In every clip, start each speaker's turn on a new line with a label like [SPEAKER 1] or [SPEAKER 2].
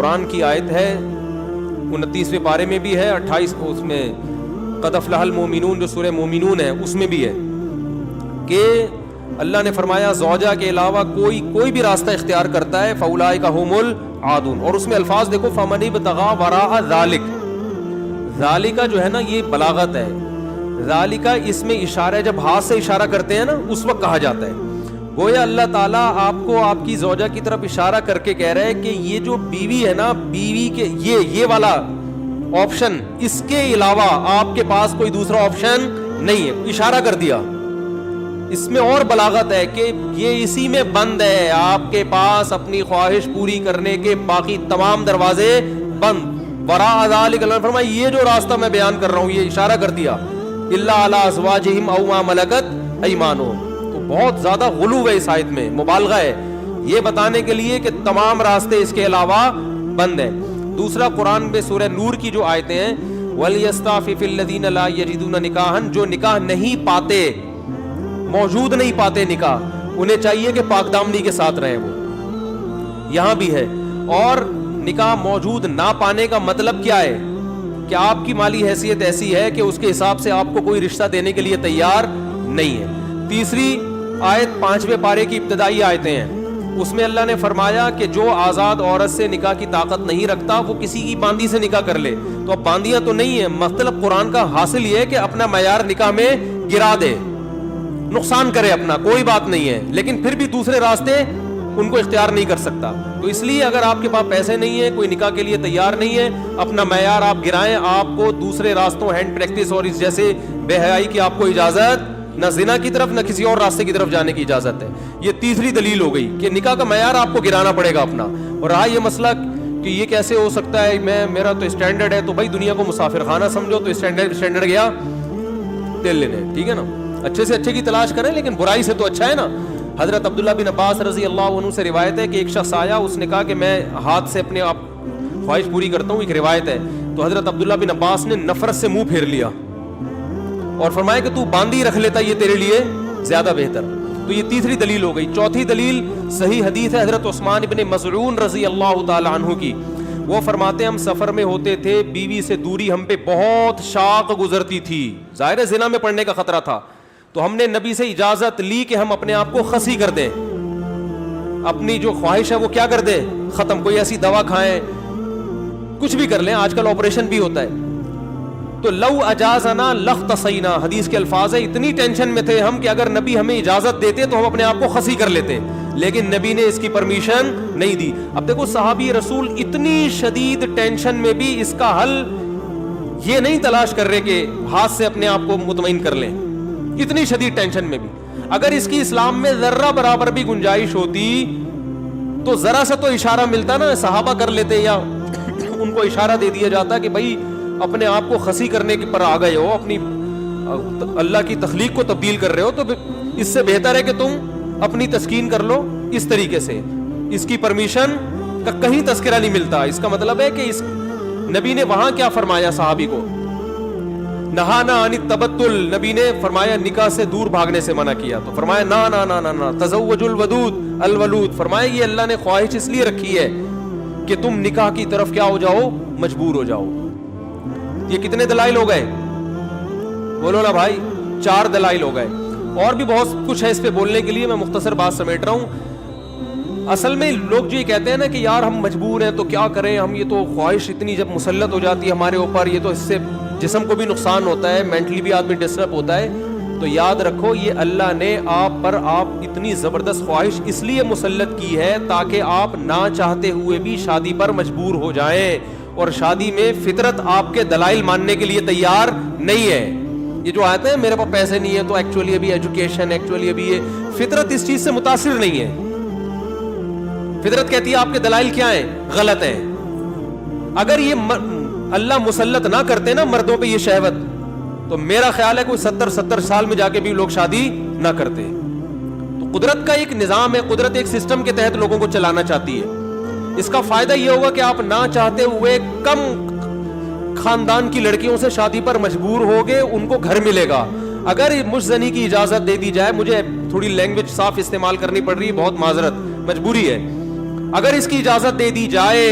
[SPEAKER 1] قرآن کی آیت ہے, 29ویں پارے میں بھی ہے, 28 اس میں قد افلح المؤمنون جو سورہ مومنون ہے اس میں بھی ہے کہ اللہ نے فرمایا زوجہ کے علاوہ کوئی بھی راستہ اختیار کرتا ہے فاولئک هم العادون. اور اس میں الفاظ دیکھو, فمن ابتغى وراء ذلک, ذالک جو ہے نا یہ بلاغت ہے, ذالک اس میں اشارہ, جب ہاتھ سے اشارہ کرتے ہیں نا اس وقت کہا جاتا ہے. گویا اللہ تعالیٰ آپ کو آپ کی زوجہ کی طرف اشارہ کر کے کہہ رہے ہیں کہ یہ جو بیوی ہے نا, بیوی کے یہ والا آپشن, اس کے علاوہ آپ کے پاس کوئی دوسرا آپشن نہیں ہے. اشارہ کر دیا. اس میں اور بلاغت ہے کہ یہ اسی میں بند ہے, آپ کے پاس اپنی خواہش پوری کرنے کے باقی تمام دروازے بند. وراء ذلک, اللہ نے فرمایا یہ جو راستہ میں بیان کر رہا ہوں, یہ اشارہ کر دیا, الا علی ازواجہم او ما ملکت ایمانہم. تو بہت زیادہ غلو ہے اس آیت میں, مبالغہ ہے یہ بتانے کے لیے کہ تمام راستے اس کے علاوہ بند ہیں. دوسرا قرآن میں سورہ نور کی جو آیتیں ہیں, وَلْيَسْتَعْفِفِ الَّذِينَ لَا يَجِدُونَ نِكَاحًا, جو نکاح نہیں پاتے, موجود نہیں پاتے نکاح, انہیں چاہیے کہ پاک دامنی کے ساتھ رہیں. وہ یہاں بھی ہے. اور نکاح موجود نہ پانے کا مطلب کیا ہے کہ آپ کی مالی حیثیت ایسی ہے کہ اس کے حساب سے آپ کو کوئی رشتہ دینے کے لیے تیار نہیں ہے. تیسری آیت 5ویں پارے کی ابتدائی آیتیں ہیں, اس میں اللہ نے فرمایا کہ جو آزاد عورت سے نکاح کی طاقت نہیں رکھتا وہ کسی کی باندی سے نکاح کر لے. تو اب باندیاں تو نہیں ہے, مطلب قرآن کا حاصل یہ ہے کہ اپنا معیار نکاح میں گرا دے, نقصان کرے اپنا, کوئی بات نہیں ہے, لیکن پھر بھی دوسرے راستے ان کو اختیار نہیں کر سکتا. تو اس لیے اگر آپ کے پاس پیسے نہیں ہیں, کوئی نکاح کے لیے تیار نہیں ہے, اپنا معیار آپ گرائیں. آپ کو دوسرے راستوں, ہینڈ پریکٹس اور اس جیسے بے حیائی کی آپ کو اجازت, نہ زنا کی طرف نہ کسی اور راستے کی طرف جانے کی اجازت ہے. یہ تیسری دلیل ہو گئی کہ نکاح کا معیار آپ کو گرانا پڑے گا اپنا. اور رہا یہ مسئلہ کہ یہ کیسے ہو سکتا ہے, میرا تو اسٹینڈرڈ ہے, تو بھائی دنیا کو مسافر خانہ سمجھو, تو اسٹینڈرڈ گیا تیل لینے, ٹھیک ہے نا, اچھے سے اچھے کی تلاش کریں لیکن برائی سے تو اچھا ہے نا. حضرت عبداللہ بن عباس رضی اللہ عنہ سے روایت ہے کہ ایک شخص آیا, اس نے کہا کہ میں ہاتھ سے اپنے آپ خواہش پوری کرتا ہوں, ایک روایت ہے. تو حضرت عبداللہ بن عباس نے نفرت سے منہ پھیر لیا اور فرمایا کہ تو باندھی رکھ لیتا, یہ تیرے لیے زیادہ بہتر. تو یہ تیسری دلیل ہو گئی. چوتھی دلیل صحیح حدیث ہے حضرت عثمان بن مظعون رضی اللہ تعالی عنہ کی. وہ فرماتے ہیں ہم سفر میں ہوتے تھے, بیوی سے دوری ہم پہ بہت شاق گزرتی تھی, ظاہر زنا میں پڑنے کا خطرہ تھا. تو ہم نے نبی سے اجازت لی کہ ہم اپنے آپ کو خسی کر دیں, اپنی جو خواہش ہے وہ کیا کر دیں, ختم. کوئی ایسی دوا کھائیں, کچھ بھی کر لیں, آج کل آپریشن بھی ہوتا ہے. تو لو اجازنا لاختصینا, حدیث کے الفاظ ہے, اتنی ٹینشن میں تھے ہم کہ اگر نبی ہمیں اجازت دیتے تو ہم اپنے آپ کو خسی کر لیتے, لیکن نبی نے اس کی پرمیشن نہیں دی. اب دیکھو صحابی رسول اتنی شدید ٹینشن میں بھی اس کا حل یہ نہیں تلاش کر رہے کہ ہاتھ سے اپنے آپ کو مطمئن کر لیں, اتنی شدید ٹینشن میں بھی. اگر اس کی اسلام میں ذرہ برابر بھی گنجائش ہوتی تو ذرا سا تو اشارہ ملتا نا, صحابہ کر لیتے یا ان کو اشارہ دے دیا جاتا کہ بھائی اپنے آپ کو خسی کرنے پر آ گئے ہو, اپنی اللہ کی تخلیق کو تبدیل کر رہے ہو, تو اس سے بہتر ہے کہ تم اپنی تسکین کر لو اس طریقے سے. اس کی پرمیشن کا کہیں تذکرہ نہیں ملتا. اس کا مطلب ہے کہ اس نبی نے وہاں کیا فرمایا صحابی کو, نہانا عن التبتل, نبی نے فرمایا نکاح سے دور بھاگنے سے منع کیا. تو فرمایا نا نا نا نا نا تزوج الودود الولود, فرمایا یہ اللہ نے خواہش اس لیے رکھی ہے کہ تم نکاح کی طرف کیا ہو جاؤ, مجبور ہو جاؤ. یہ کتنے دلائل ہو گئے, بولو نا بھائی, 4 دلائل ہو گئے. اور بھی بہت کچھ ہے اس پہ بولنے کے لیے, میں مختصر بات سمیٹ رہا ہوں. اصل میں لوگ جو یہ کہتے ہیں نا کہ یار ہم مجبور ہیں تو کیا کریں ہم, یہ تو خواہش اتنی جب مسلط ہو جاتی ہے ہمارے اوپر, یہ تو اس سے جسم کو بھی نقصان ہوتا ہے, مینٹلی بھی آدمی ڈسٹرب ہوتا ہے. تو یاد رکھو یہ اللہ نے آپ پر اتنی زبردست خواہش اس لیے مسلط کی ہے تاکہ آپ نہ چاہتے ہوئے بھی شادی پر مجبور ہو جائیں. اور شادی میں فطرت آپ کے دلائل ماننے کے لیے تیار نہیں ہے. یہ جو آتے ہیں میرے پاس پیسے نہیں ہے تو ایکچولی ابھی ایجوکیشن, ایکچولی ابھی یہ, فطرت اس چیز سے متاثر نہیں ہے. فطرت کہتی ہے آپ کے دلائل کیا ہیں, غلط ہیں. اگر یہ اللہ مسلط نہ کرتے نا مردوں پہ یہ شہوت, تو میرا خیال ہے کوئی 70 سال میں جا کے بھی لوگ شادی نہ کرتے. تو قدرت کا ایک نظام ہے, قدرت ایک سسٹم کے تحت لوگوں کو چلانا چاہتی ہے. اس کا فائدہ یہ ہوگا کہ آپ نہ چاہتے ہوئے کم خاندان کی لڑکیوں سے شادی پر مجبور ہوگے, ان کو گھر ملے گا. اگر مجزنی کی اجازت دے دی جائے, مجھے تھوڑی لینگویج صاف استعمال کرنی پڑ رہی ہے, بہت معذرت, مجبوری ہے. اگر اس کی اجازت دے دی جائے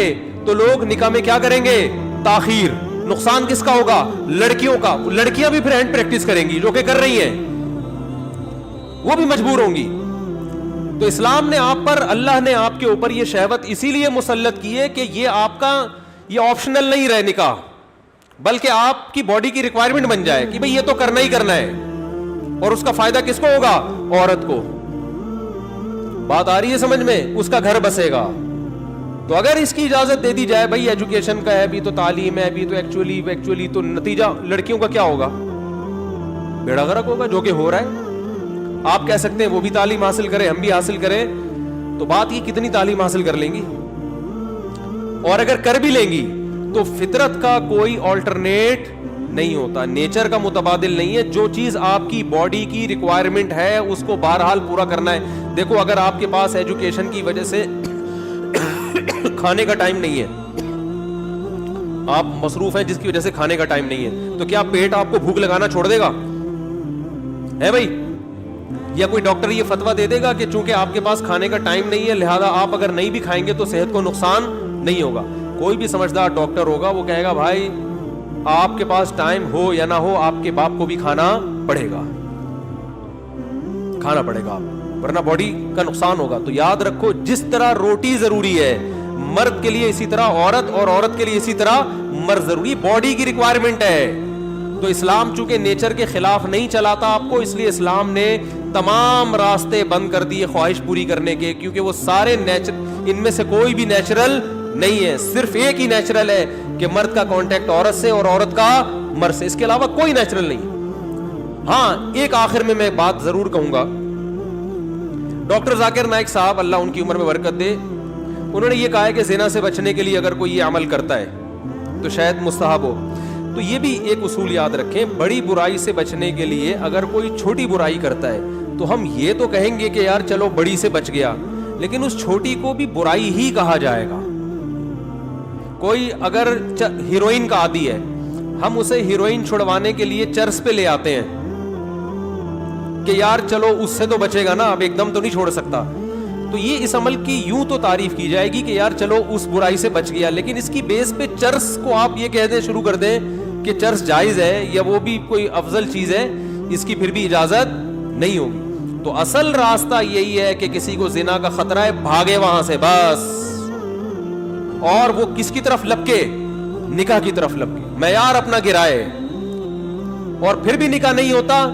[SPEAKER 1] تو لوگ نکاح میں کیا کریں گے؟ تاخیر. نقصان کس کا ہوگا؟ لڑکیوں کا. لڑکیاں بھی پھر ہینڈ پریکٹس کریں گی، جو کہ کر رہی ہیں، وہ بھی مجبور ہوں گی. تو اسلام نے آپ پر، اللہ نے آپ کے اوپر یہ شہوت اسی لیے مسلط کی ہے کہ یہ آپ کا یہ آپشنل نہیں رہے نکاح، بلکہ آپ کی باڈی کی ریکوائرمنٹ بن جائے کہ بھئی یہ تو کرنا ہی کرنا ہے. اور اس کا فائدہ کس کو ہوگا؟ عورت کو. بات آ رہی ہے سمجھ میں؟ اس کا گھر بسے گا. تو اگر اس کی اجازت دے دی جائے بھئی ایجوکیشن کا ہے، ابھی تو تعلیم ہے، ابھی تو ایکچولی تو نتیجہ لڑکیوں کا کیا ہوگا؟ بیڑا غرق ہوگا، جو کہ ہو رہا ہے. آپ کہہ سکتے ہیں وہ بھی تعلیم حاصل کرے، ہم بھی حاصل کریں، تو بات یہ کتنی تعلیم حاصل کر لیں گی؟ اور اگر کر بھی لیں گی تو فطرت کا کوئی آلٹرنیٹ نہیں ہوتا، نیچر کا متبادل نہیں ہے. جو چیز آپ کی باڈی کی ریکوائرمنٹ ہے اس کو بہرحال پورا کرنا ہے. دیکھو اگر آپ کے پاس ایجوکیشن کی وجہ سے کھانے کا ٹائم نہیں ہے، آپ مصروف ہیں جس کی وجہ سے کھانے کا ٹائم نہیں ہے، تو کیا پیٹ آپ کو بھوک لگانا چھوڑ دے گا؟ ہے بھائی؟ یا کوئی ڈاکٹر یہ فتویٰ دے دے گا کہ چونکہ آپ کے پاس کھانے کا ٹائم نہیں ہے لہذا آپ اگر نہیں بھی کھائیں گے تو صحت کو نقصان نہیں ہوگا؟ کوئی بھی سمجھدار ڈاکٹر ہوگا وہ کہے گا بھائی آپ کے پاس ٹائم ہو یا نہ ہو آپ کے باپ کو بھی کھانا پڑے گا، کھانا پڑے گا آپ، ورنہ باڈی کا نقصان ہوگا. تو یاد رکھو جس طرح روٹی ضروری ہے مرد کے لیے اسی طرح عورت، اور عورت کے لیے اسی طرح مرد ضروری، باڈی کی ریکوائرمنٹ ہے. تو اسلام چونکہ نیچر کے خلاف نہیں چلاتا آپ کو، اس لیے اسلام نے تمام راستے بند کر دیے خواہش پوری کرنے کے، کیونکہ وہ سارے ان میں سے کوئی بھی نیچرل نہیں ہے. صرف ایک ہی نیچرل ہے کہ مرد کا کانٹیکٹ عورت سے اور عورت کا مرد سے، اس کے علاوہ کوئی نیچرل نہیں. ہاں ایک آخر میں بات ضرور کہوں گا. ڈاکٹر ذاکر نائک صاحب اللہ ان کی عمر میں برکت دے، انہوں نے یہ کہا ہے کہ زنا سے بچنے کے لیے اگر کوئی یہ عمل کرتا ہے تو شاید مستحب ہو. تو یہ بھی ایک اصول یاد رکھیں، بڑی برائی سے بچنے کے لیے اگر کوئی چھوٹی برائی کرتا ہے تو ہم یہ تو کہیں گے کہ یار چلو بڑی سے بچ گیا، لیکن اس چھوٹی کو بھی برائی ہی کہا جائے گا. کوئی اگر ہیروئن کا عادی ہے، ہم اسے ہیروئن چھڑوانے کے لیے چرس پہ لے آتے ہیں کہ یار چلو اس سے تو بچے گا نا، اب ایک دم تو نہیں چھوڑ سکتا. تو یہ اس عمل کی یوں تو تعریف کی جائے گی کہ یار چلو اس برائی سے بچ گیا، لیکن اس کی بیس پہ چرس کو آپ یہ کہہ دیں شروع کر دیں کہ چرس جائز ہے یا وہ بھی کوئی افضل چیز ہے، اس کی پھر بھی اجازت نہیں ہوگی. تو اصل راستہ یہی ہے کہ کسی کو زنا کا خطرہ ہے بھاگے وہاں سے بس، اور وہ کس کی طرف لپکے؟ نکاح کی طرف لپکے، معیار اپنا گرائے. اور پھر بھی نکاح نہیں ہوتا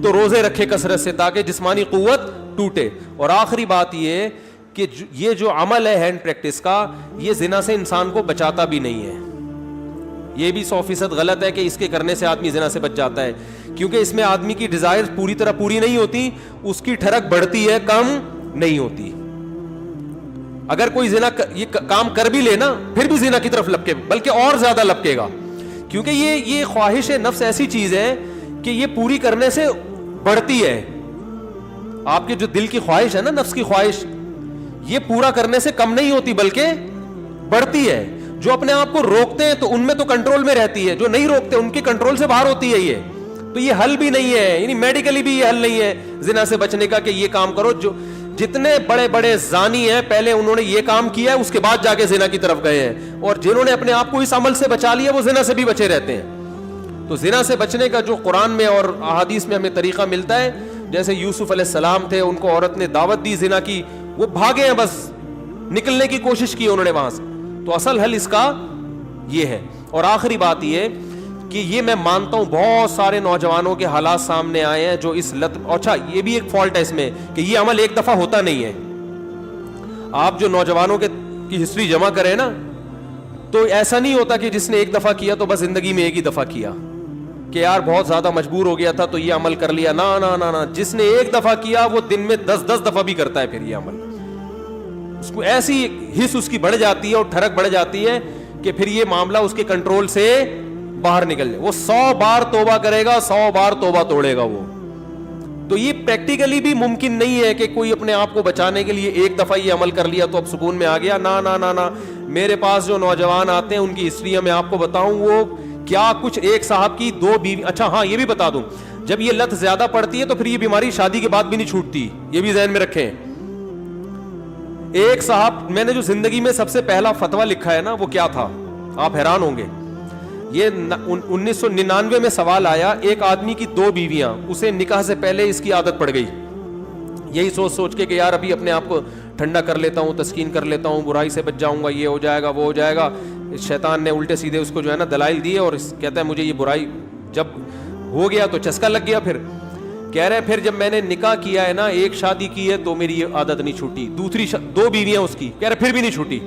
[SPEAKER 1] تو روزے رکھے کثرت سے تاکہ جسمانی قوت ٹوٹے. اور آخری بات یہ کہ یہ جو عمل ہے ہینڈ پریکٹس کا، یہ زنا سے انسان کو بچاتا بھی نہیں ہے. یہ بھی 100% غلط ہے کہ اس کے کرنے سے آدمی زنا سے بچ جاتا ہے، کیونکہ اس میں آدمی کی ڈیزائر پوری طرح پوری نہیں ہوتی، اس کی ٹھڑک بڑھتی ہے، کم نہیں ہوتی. اگر کوئی زنا یہ کام کر بھی لے نا پھر بھی زنا کی طرف لپکے، بلکہ اور زیادہ لپکے گا، کیونکہ یہ خواہش نفس ایسی چیز ہے کہ یہ پوری کرنے سے بڑھتی ہے. آپ کے جو دل کی خواہش ہے نا، نفس کی خواہش، یہ پورا کرنے سے کم نہیں ہوتی بلکہ بڑھتی ہے. جو اپنے آپ کو روکتے ہیں تو ان میں تو کنٹرول میں رہتی ہے، جو نہیں روکتے ان کی کنٹرول سے باہر ہوتی ہے. یہ تو یہ حل بھی نہیں ہے، یعنی میڈیکلی بھی یہ حل نہیں ہے زنا سے بچنے کا کہ یہ کام کرو. جو جتنے بڑے بڑے زانی ہیں پہلے انہوں نے یہ کام کیا ہے، اس کے بعد جا کے زنا کی طرف گئے ہیں، اور جنہوں نے اپنے آپ کو اس عمل سے بچا لیا وہ زنا سے بھی بچے رہتے ہیں. تو زنا سے بچنے کا جو قرآن میں اور احادیث میں ہمیں طریقہ ملتا ہے، جیسے یوسف علیہ السلام تھے، ان کو عورت نے دعوت دی زنا کی، وہ بھاگے ہیں، بس نکلنے کی کوشش کی انہوں نے وہاں سے. تو اصل حل اس کا یہ ہے. اور آخری بات یہ کہ یہ میں مانتا ہوں بہت سارے نوجوانوں کے حالات سامنے آئے ہیں جو اس لت، اچھا یہ بھی ایک فالٹ ہے اس میں کہ یہ عمل ایک دفعہ ہوتا نہیں ہے. آپ جو نوجوانوں کی ہسٹری جمع کریں نا تو ایسا نہیں ہوتا کہ جس نے ایک دفعہ کیا تو بس زندگی میں ایک ہی دفعہ کیا کہ یار بہت زیادہ مجبور ہو گیا تھا تو یہ عمل کر لیا. نا نا نا نا، جس نے ایک دفعہ کیا وہ دن میں 10 دفعہ بھی کرتا ہے. پھر یہ عمل اس کو ایسی حس اس کی بڑھ جاتی ہے اور ٹھڑک بڑھ جاتی ہے کہ پھر یہ معاملہ اس کے کنٹرول سے باہر نکل جائے. وہ 100 بار توبہ کرے گا، 100 بار توبہ توڑے گا وہ. تو یہ پریکٹیکلی بھی ممکن نہیں ہے کہ کوئی اپنے آپ کو بچانے کے لیے ایک دفعہ یہ عمل کر لیا تو اب سکون میں آ گیا. نا نا نا نا، میرے پاس جو نوجوان آتے ہیں ان کی ہسٹری میں آپ کو بتاؤں وہ کیا کچھ، ایک صاحب کی 2 بیوی. اچھا ہاں یہ بھی بتا دوں، جب یہ لت زیادہ پڑتی ہے تو پھر یہ بیماری شادی کے بعد بھی نہیں چھوٹتی، یہ بھی ذہن میں رکھیں. ایک صاحب, میں نے جو زندگی میں سب سے پہلا فتویٰ لکھا ہے نا وہ کیا تھا, آپ حیران ہوں گے. یہ 1999 میں سوال آیا, ایک آدمی کی 2 بیویاں, اسے نکاح سے پہلے اس کی عادت پڑ گئی, یہی سوچ کے کہ یار ابھی اپنے آپ کو ٹھنڈا کر لیتا ہوں, تسکین کر لیتا ہوں, برائی سے بچ جاؤں گا, یہ ہو جائے گا, وہ ہو جائے گا. شیطان نے الٹے سیدھے اس کو جو ہے نا دلائل دیے, اور کہتا ہے مجھے یہ برائی جب ہو گیا تو چسکا لگ گیا. پھر کہہ رہے پھر جب میں نے نکاح کیا ہے نا, ایک شادی کی ہے تو میری یہ عادت نہیں چھوٹی, دوسری 2 بیویاں اس کی, کہہ رہے پھر بھی نہیں چھوٹی.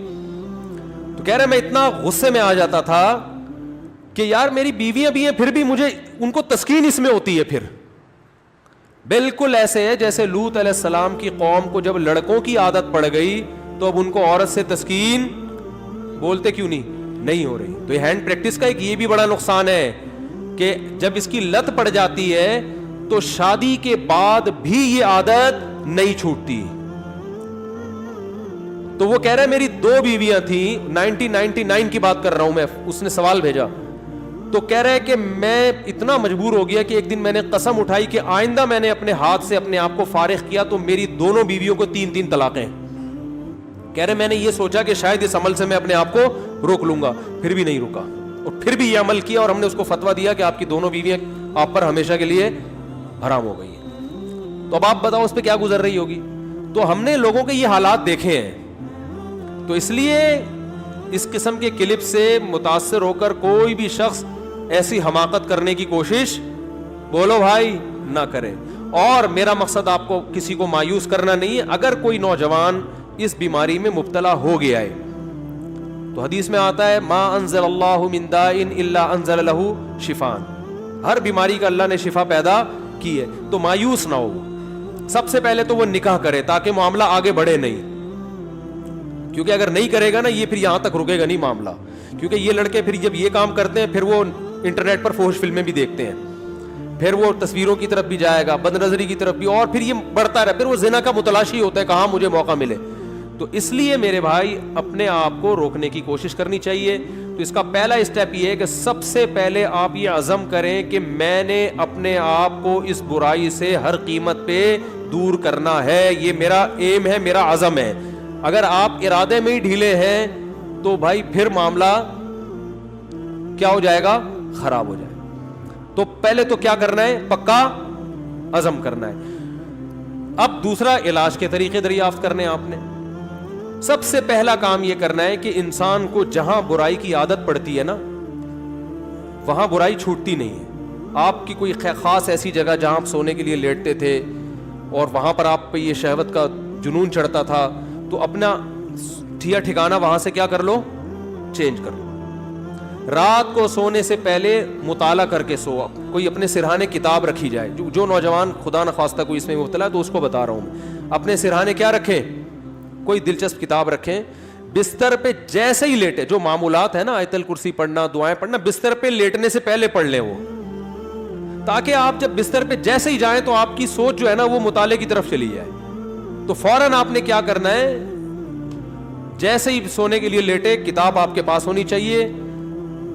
[SPEAKER 1] تو کہہ رہے میں اتنا غصے میں آ جاتا تھا کہ یار میری بیویاں بھی ہیں پھر بھی مجھے ان کو تسکین اس میں ہوتی ہے. پھر بالکل ایسے ہے جیسے لوط علیہ السلام کی قوم کو جب لڑکوں کی عادت پڑ گئی تو اب ان کو عورت سے تسکین بولتے کیوں نہیں ہو رہی. تو یہ ہینڈ پریکٹس کا ایک یہ بھی بڑا نقصان ہے کہ جب اس کی لت پڑ جاتی ہے تو شادی کے بعد بھی یہ عادت نہیں چھوٹتی. تو وہ کہہ رہا ہے میری 2 بیویاں تھیں, 1999 کی بات کر رہا ہوں میں, اس نے سوال بھیجا. تو کہہ رہا ہے کہ میں اتنا مجبور ہو گیا کہ ایک دن میں نے قسم اٹھائی کہ آئندہ میں نے اپنے ہاتھ سے اپنے آپ کو فارغ کیا تو میری دونوں بیویوں کو 3 طلاقیں. کہہ رہے میں نے یہ سوچا کہ شاید اس عمل سے میں اپنے آپ کو روک لوں گا, پھر بھی نہیں رکا, اور پھر بھی یہ عمل کیا, اور ہم نے اس کو فتویٰ دیا کہ آپ کی دونوں بیویاں آپ پر ہمیشہ کے لیے حرام ہو گئی ہیں. تو اب آپ بتاؤ اس پہ کیا گزر رہی ہوگی. تو ہم نے لوگوں کے یہ حالات دیکھے ہیں, تو اس لیے اس قسم کے کلپ سے متاثر ہو کر کوئی بھی شخص ایسی حماقت کرنے کی کوشش بولو بھائی نہ کرے. اور میرا مقصد آپ کو کسی کو مایوس کرنا نہیں ہے. اگر کوئی نوجوان اس بیماری میں مبتلا ہو گیا ہے تو حدیث میں آتا ہے ما انزل اللہ من داء الا انزل له شفاء, ہر بیماری کا اللہ نے شفا پیدا کی ہے. تو مایوس نہ ہو. سب سے پہلے تو وہ نکاح کرے تاکہ معاملہ آگے بڑھے نہیں, کیونکہ اگر نہیں کرے گا نا یہ پھر یہاں تک رکے گا نہیں معاملہ. کیونکہ یہ لڑکے پھر جب یہ کام کرتے ہیں پھر وہ انٹرنیٹ پر فحش فلمیں بھی دیکھتے ہیں, پھر وہ تصویروں کی طرف بھی جائے گا, بد نظری کی طرف بھی, اور پھر یہ بڑھتا رہا, پھر وہ زنا کا متلاشی ہوتا ہے کہاں مجھے موقع ملے. تو اس لیے میرے بھائی اپنے آپ کو روکنے کی کوشش کرنی چاہیے. تو اس کا پہلا اسٹیپ یہ ہے کہ سب سے پہلے آپ یہ عزم کریں کہ میں نے اپنے آپ کو اس برائی سے ہر قیمت پہ دور کرنا ہے. یہ میرا ایم ہے, میرا عزم ہے. اگر آپ ارادے میں ہی ڈھیلے ہیں تو بھائی پھر معاملہ کیا ہو جائے گا, خراب ہو جائے گا. تو پہلے تو کیا کرنا ہے, پکا عزم کرنا ہے. اب دوسرا علاج کے طریقے دریافت کرنے آپ نے. سب سے پہلا کام یہ کرنا ہے کہ انسان کو جہاں برائی کی عادت پڑتی ہے نا وہاں برائی چھوٹتی نہیں ہے. آپ کی کوئی خاص ایسی جگہ جہاں آپ سونے کے لیے لیٹتے تھے اور وہاں پر آپ پہ یہ شہوت کا جنون چڑھتا تھا, تو اپنا ٹھکانہ وہاں سے کیا کر لو, چینج کر لو. رات کو سونے سے پہلے مطالعہ کر کے سو. کوئی اپنے سرہانے کتاب رکھی جائے. جو نوجوان خدا نخواستہ کوئی اس میں مبتلا ہے تو اس کو بتا رہا ہوں میں, اپنے سرہانے کیا رکھیں, کوئی دلچسپ کتاب رکھیں. بستر پہ جیسے ہی لیٹے, جو معمولات ہے نا آیت الکرسی پڑھنا, دعائیں پڑھنا, بستر پہ لیٹنے سے پہلے پڑھ لیں وہ, تاکہ آپ جب بستر پہ جیسے ہی جائیں تو آپ کی سوچ جو ہے نا وہ مطالعے کی طرف چلی جائے. تو فوراً آپ نے کیا کرنا ہے, جیسے ہی سونے کے لیے لیٹے کتاب آپ کے پاس ہونی چاہیے.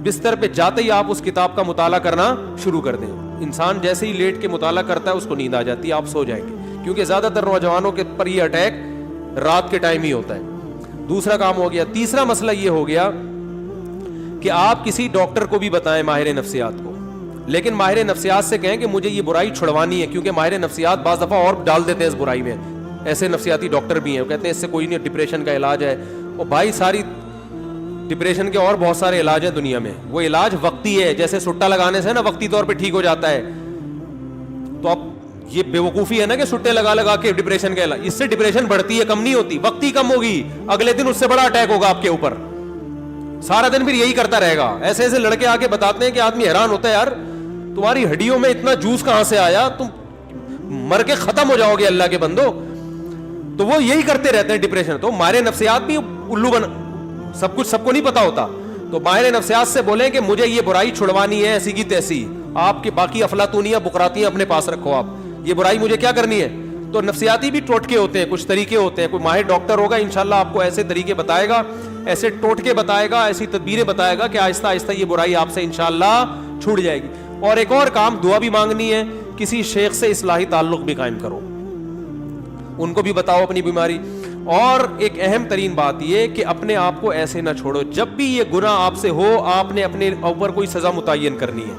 [SPEAKER 1] بستر پہ جاتے ہی آپ اس کتاب کا مطالعہ کرنا شروع کر دیں. انسان جیسے ہی لیٹ کے مطالعہ کرتا ہے اس کو نیند آ جاتی ہے, آپ سو جائیں گے. کیونکہ زیادہ تر نوجوانوں کے پر یہ اٹیک رات کے ٹائم ہی ہوتا ہے. دوسرا کام ہو گیا. تیسرا مسئلہ یہ ہو گیا کہ آپ کسی ڈاکٹر کو بھی بتائیں, ماہر نفسیات کو, لیکن ماہر نفسیات سے کہیں کہ مجھے یہ برائی چھڑوانی ہے. کیونکہ ماہر نفسیات بعض دفعہ اور ڈال دیتے ہیں اس برائی میں. ایسے نفسیاتی ڈاکٹر بھی ہیں, وہ کہتے ہیں اس سے کوئی نہیں, ڈپریشن کا علاج ہے. اور بھائی ساری ڈپریشن کے اور بہت سارے علاج ہیں دنیا میں, وہ علاج وقتی ہے. جیسے سٹا لگانے سے نا وقتی طور پہ ٹھیک ہو جاتا ہے. تو اب یہ بے وقوفی ہے نا کہ سٹے لگا کے ڈپریشن کا علاج, اس سے ڈپریشن بڑھتی ہے, کم نہیں ہوتی. وقتی کم ہوگی, اگلے دن اس سے بڑا اٹیک ہوگا آپ کے اوپر. سارا دن پھر یہی کرتا رہے گا. ایسے ایسے لڑکے آ کے بتاتے ہیں کہ آدمی حیران ہوتا ہے, یار تمہاری ہڈیوں میں اتنا جوس کہاں سے آیا, تم مر کے ختم ہو جاؤ گے اللہ کے بندو. تو وہ یہی کرتے رہتے ہیں ڈپریشن. تو ماہر نفسیات بھی الو سب کچھ سب کو نہیں پتا ہوتا. تو ماہر نفسیات سے بولیں کہ مجھے یہ برائی چھڑوانی ہے ایسی کی تیسی. آپ کی باقی افلاطونیاں بکراتیاں اپنے پاس رکھو, آپ یہ برائی مجھے کیا کرنی ہے. تو نفسیاتی بھی ٹوٹکے ہوتے ہیں, کچھ طریقے ہوتے ہیں. کوئی ماہر ڈاکٹر ہوگا انشاءاللہ آپ کو ایسے طریقے بتائے گا, ایسے ٹوٹکے بتائے گا, ایسی تدبیریں بتائے گا کہ آہستہ آہستہ یہ برائی آپ سے انشاءاللہ چھوٹ جائے گی. اور ایک اور کام, دعا بھی مانگنی ہے. کسی شیخ سے اصلاحی تعلق بھی قائم کرو, ان کو بھی بتاؤ اپنی بیماری. اور ایک اہم ترین بات یہ کہ اپنے آپ کو ایسے نہ چھوڑو, جب بھی یہ گناہ آپ سے ہو آپ نے اپنے اوپر کوئی سزا متعین کرنی ہے.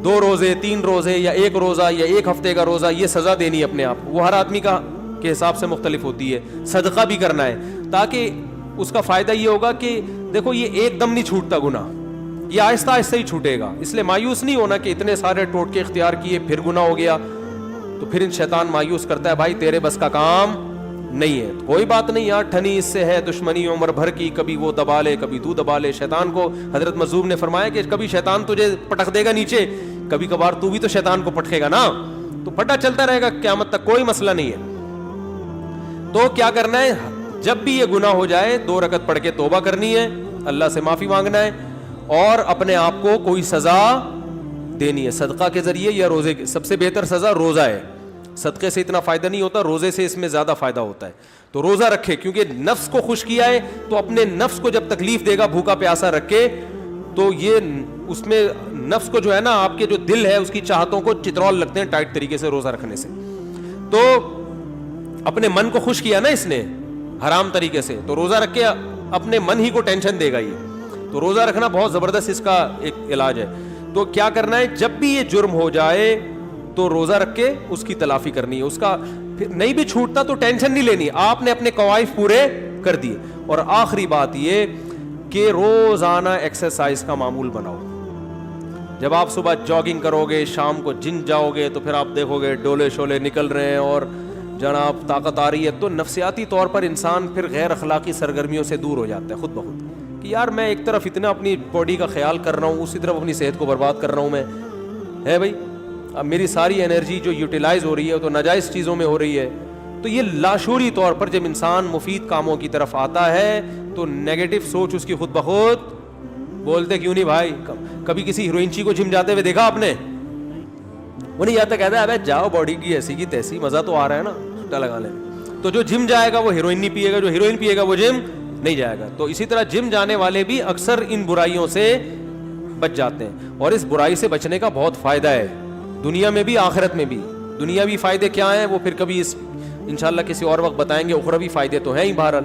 [SPEAKER 1] 2 روزے 3 روزے یا 1 روزہ یا 1 ہفتے کا روزہ, یہ سزا دینی ہے اپنے آپ کو. وہ ہر آدمی کا کے حساب سے مختلف ہوتی ہے. صدقہ بھی کرنا ہے, تاکہ اس کا فائدہ یہ ہوگا کہ دیکھو یہ ایک دم نہیں چھوٹتا گناہ, یہ آہستہ آہستہ ہی چھوٹے گا. اس لیے مایوس نہیں ہونا کہ اتنے سارے ٹوٹکے اختیار کیے پھر گناہ ہو گیا, تو پھر شیطان مایوس کرتا ہے بھائی تیرے بس کا کام نہیں ہے. کوئی بات نہیں یار, ٹھنی اس سے ہے دشمنی عمر بھر کی, کبھی وہ دبا لے کبھی تو دبا لے. شیطان کو حضرت مظلوم نے فرمایا کہ کبھی شیطان تجھے پٹک دے گا نیچے, کبھی کبھار تو بھی تو شیطان کو پٹکے گا نا, تو پٹا چلتا رہے گا قیامت تک, کوئی مسئلہ نہیں ہے. تو کیا کرنا ہے, جب بھی یہ گناہ ہو جائے 2 رکعت پڑھ کے توبہ کرنی ہے, اللہ سے معافی مانگنا ہے, اور اپنے آپ کو کوئی سزا دینی ہے صدقہ کے ذریعے یا روزے کے. سب سے بہتر سزا روزہ ہے, صدقے سے اتنا فائدہ نہیں ہوتا, روزے سے اس میں زیادہ فائدہ ہوتا ہے. تو روزہ رکھے, کیونکہ نفس کو خوش کیا ہے تو اپنے نفس کو جب تکلیف دے گا بھوکا پیاسا رکھے تو یہ اس میں نفس کو جو ہے نا آپ کے جو دل ہے اس کی چاہتوں کو چترول لگتے ہیں ٹائٹ طریقے سے روزہ رکھنے سے. تو اپنے من کو خوش کیا نا اس نے حرام طریقے سے, تو روزہ رکھ کے اپنے من ہی کو ٹینشن دے گا یہ. تو روزہ رکھنا بہت زبردست اس کا ایک علاج ہے. تو کیا کرنا ہے, جب بھی یہ جرم ہو جائے تو روزہ رکھ کے اس کی تلافی کرنی ہے. اس کا پھر نہیں بھی چھوٹتا تو ٹینشن نہیں لینی, آپ نے اپنے قوائف پورے کر دیے. اور آخری بات یہ کہ روزانہ ایکسرسائز کا معمول بناؤ. جب آپ صبح جاگنگ کرو گے, شام کو جم جاؤ گے, تو پھر آپ دیکھو گے ڈولے شولے نکل رہے ہیں اور جناب طاقت آ رہی ہے, تو نفسیاتی طور پر انسان پھر غیر اخلاقی سرگرمیوں سے دور ہو جاتا ہے خود بخود, کہ یار میں ایک طرف اتنا اپنی باڈی کا خیال کر رہا ہوں, اسی طرف اپنی صحت کو برباد کر رہا ہوں میں, ہے بھائی اب میری ساری انرجی جو یوٹیلائز ہو رہی ہے تو ناجائز چیزوں میں ہو رہی ہے. تو یہ لاشعوری طور پر جب انسان مفید کاموں کی طرف آتا ہے تو نیگیٹو سوچ اس کی خود بخود, بولتے کیوں نہیں بھائی, کبھی کسی ہیروئنچی کو جم جاتے ہوئے دیکھا آپ نے؟ وہ نہیں جاتا, کہتا ہے ابے جاؤ باڈی کی ایسی کی تیسی, مزہ تو آ رہا ہے نا چھٹا لگانے میں. تو جو جم جائے گا وہ ہیروئن نہیں پیے گا, جو ہیروئن پیے گا وہ جم نہیں جائے گا. تو اسی طرح جم جانے والے بھی اکثر ان برائیوں سے بچ جاتے ہیں, اور اس برائی سے بچنے کا بہت فائدہ ہے دنیا میں بھی آخرت میں بھی. دنیاوی فائدے کیا ہیں وہ پھر کبھی انشاءاللہ کسی اور وقت بتائیں گے, اخروی فائدے تو ہیں ہی بہرحال.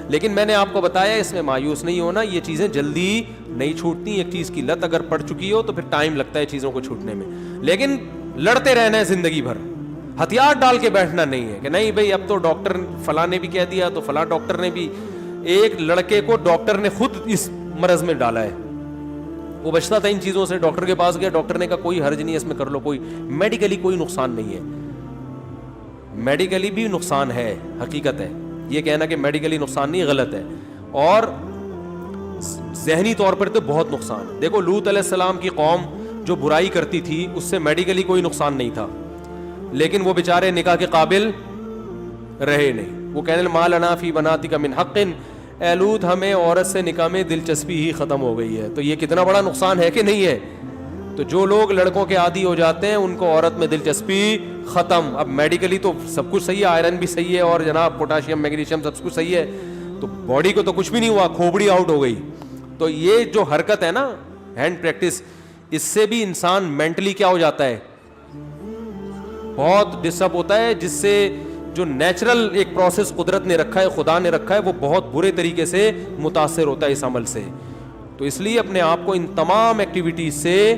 [SPEAKER 1] لیکن میں نے آپ کو بتایا اس میں مایوس نہیں ہونا, یہ چیزیں جلدی نہیں چھوٹتی. ایک چیز کی لت اگر پڑ چکی ہو تو پھر ٹائم لگتا ہے چیزوں کو چھوٹنے میں, لیکن لڑتے رہنا ہے زندگی بھر. ہتھیار ڈال کے بیٹھنا نہیں ہے کہ نہیں بھائی اب تو ڈاکٹر فلاں نے بھی کہہ دیا تو فلاں ڈاکٹر نے بھی. ایک لڑکے کو ڈاکٹر نے خود اس مرض میں ڈالا ہے, وہ بچتا تھا ان چیزوں سے, ڈاکٹر کے پاس گیا, ڈاکٹر نے کہا کوئی حرج نہیں ہے اس میں کر لو, کوئی میڈیکلی کوئی نقصان نہیں ہے. میڈیکلی بھی نقصان ہے, حقیقت ہے, یہ کہنا کہ میڈیکلی نقصان نہیں غلط ہے, اور ذہنی طور پر تو بہت نقصان ہے. دیکھو لوط علیہ السلام کی قوم جو برائی کرتی تھی اس سے میڈیکلی کوئی نقصان نہیں تھا, لیکن وہ بیچارے نکاح کے قابل رہے نہیں. وہ کہنے ما لنا فی بناتک من حق, اے لوط ہمیں عورت سے نکاح میں دلچسپی ہی ختم ہو گئی ہے. تو یہ کتنا بڑا نقصان ہے کہ نہیں ہے. تو جو لوگ لڑکوں کے عادی ہو جاتے ہیں ان کو عورت میں دلچسپی ختم. اب میڈیکلی تو سب کچھ صحیح ہے, آئرن بھی صحیح ہے اور جناب پوٹاشیم میگنیشیم سب کچھ صحیح ہے, تو باڈی کو تو کچھ بھی نہیں ہوا, کھوپڑی آؤٹ ہو گئی. تو یہ جو حرکت ہے نا ہینڈ پریکٹس, اس سے بھی انسان مینٹلی کیا ہو جاتا ہے, بہت ڈسٹرب ہوتا ہے, جس سے جو نیچرل ایک پروسیس قدرت نے رکھا ہے, خدا نے رکھا ہے, وہ بہت برے طریقے سے متاثر ہوتا ہے اس عمل سے. تو اس لیے اپنے آپ کو ان تمام ایکٹیویٹیز سے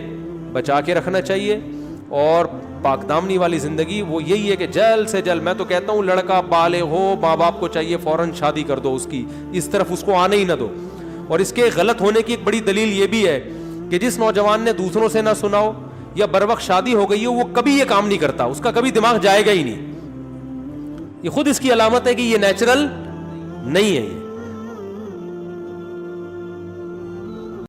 [SPEAKER 1] بچا کے رکھنا چاہیے. اور پاک دامنی والی زندگی وہ یہی ہے کہ جلد سے جلد, میں تو کہتا ہوں لڑکا بالغ ہو, ماں باپ کو چاہیے فوراً شادی کر دو, اس کی اس طرف اس کو آنے ہی نہ دو. اور اس کے غلط ہونے کی ایک بڑی دلیل یہ بھی ہے کہ جس نوجوان نے دوسروں سے نہ سنا ہو یا بر وقت شادی ہو گئی ہو, وہ کبھی یہ کام نہیں کرتا, اس کا کبھی دماغ جائے گا ہی نہیں. یہ خود اس کی علامت ہے کہ یہ نیچرل نہیں ہے.